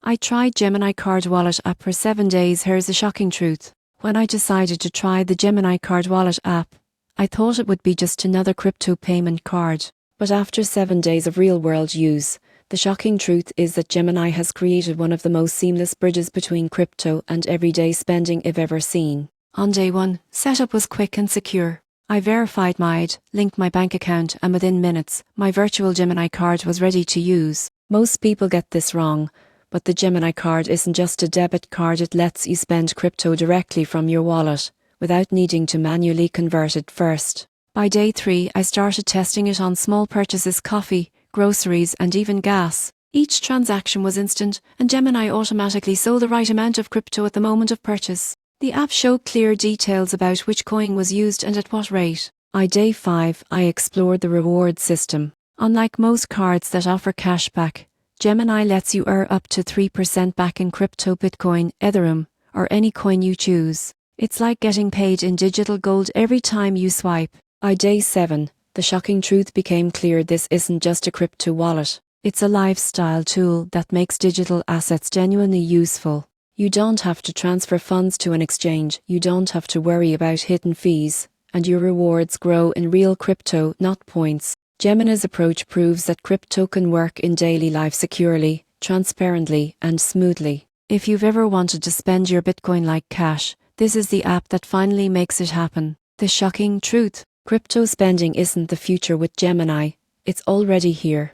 I tried Gemini Card Wallet app for 7 days. Here's the shocking truth. When I decided to try the Gemini Card Wallet app, I thought it would be just another crypto payment card. But after 7 days of real-world use, the shocking truth is that Gemini has created one of the most seamless bridges between crypto and everyday spending I've ever seen. On day 1, setup was quick and secure. I verified my ID, linked my bank account, and within minutes, my virtual Gemini card was ready to use. Most people get this wrong, but the Gemini card isn't just a debit card. It lets you spend crypto directly from your wallet, without needing to manually convert it first. By day 3, I started testing it on small purchases: coffee, groceries, and even gas. Each transaction was instant, and Gemini automatically sold the right amount of crypto at the moment of purchase. The app showed clear details about which coin was used and at what rate. By day 5, I explored the reward system. Unlike most cards that offer cashback, Gemini lets you earn up to 3% back in crypto, Bitcoin, Ethereum, or any coin you choose. It's like getting paid in digital gold every time you swipe. By day 7, the shocking truth became clear. This isn't just a crypto wallet. It's a lifestyle tool that makes digital assets genuinely useful. You don't have to transfer funds to an exchange, you don't have to worry about hidden fees, and your rewards grow in real crypto, not points. Gemini's approach proves that crypto can work in daily life securely, transparently, and smoothly. If you've ever wanted to spend your Bitcoin like cash, this is the app that finally makes it happen. The shocking truth: crypto spending isn't the future with Gemini, it's already here.